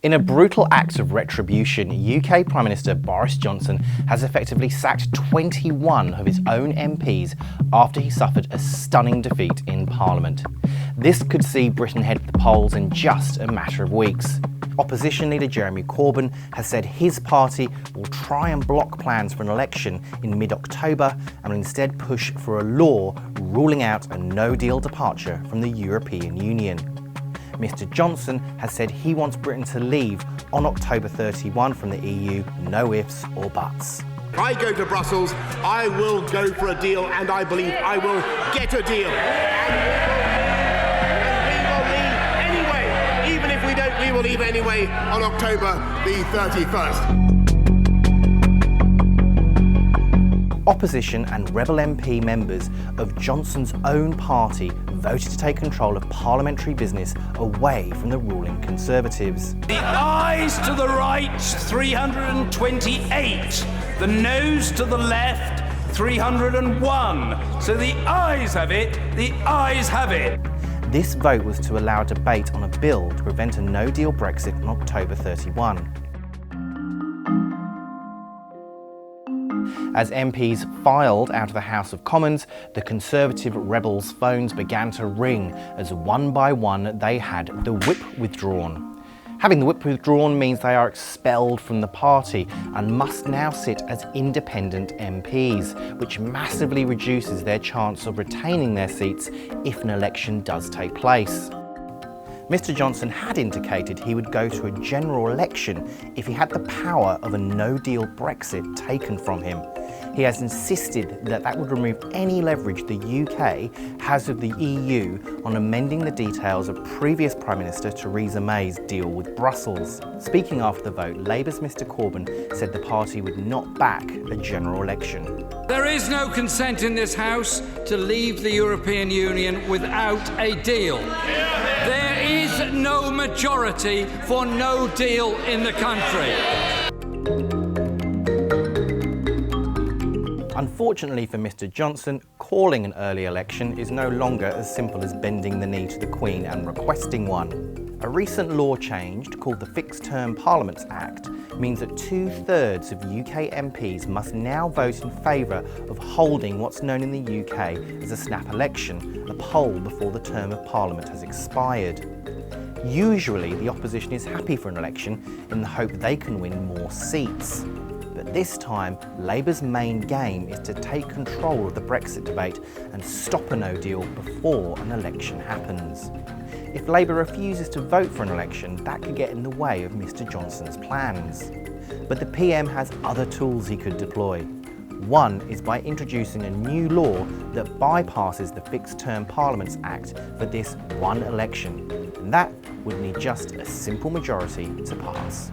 In a brutal act of retribution, UK Prime Minister Boris Johnson has effectively sacked 21 of his own MPs after he suffered a stunning defeat in Parliament. This could see Britain head to the polls in just a matter of weeks. Opposition leader Jeremy Corbyn has said his party will try and block plans for an election in mid-October and will instead push for a law ruling out a no-deal departure from the European Union. Mr Johnson has said he wants Britain to leave on October 31 from the EU, no ifs or buts. If I go to Brussels, I will go for a deal, and I believe I will get a deal. And we will leave anyway. Even if we don't, we will leave anyway on October the 31st. Opposition and Rebel MP members of Johnson's own party voted to take control of parliamentary business away from the ruling Conservatives. The ayes to the right, 328. The noes to the left, 301. So the ayes have it, the ayes have it. This vote was to allow a debate on a bill to prevent a no-deal Brexit on October 31. As MPs filed out of the House of Commons, the Conservative rebels' phones began to ring as one by one they had the whip withdrawn. Having the whip withdrawn means they are expelled from the party and must now sit as independent MPs, which massively reduces their chance of retaining their seats if an election does take place. Mr Johnson had indicated he would go to a general election if he had the power of a no-deal Brexit taken from him. He has insisted that that would remove any leverage the UK has with the EU on amending the details of previous Prime Minister Theresa May's deal with Brussels. Speaking after the vote, Labour's Mr Corbyn said the party would not back a general election. There is no consent in this House to leave the European Union without a deal. There is no majority for no deal in the country. Unfortunately for Mr Johnson, calling an early election is no longer as simple as bending the knee to the Queen and requesting one. A recent law change called the Fixed Term Parliaments Act means that 2/3 of UK MPs must now vote in favour of holding what's known in the UK as a snap election, a poll before the term of Parliament has expired. Usually the opposition is happy for an election in the hope they can win more seats. But this time, Labour's main game is to take control of the Brexit debate and stop a no-deal before an election happens. If Labour refuses to vote for an election, that could get in the way of Mr Johnson's plans. But the PM has other tools he could deploy. One is by introducing a new law that bypasses the Fixed Term Parliaments Act for this one election, and that would need just a simple majority to pass.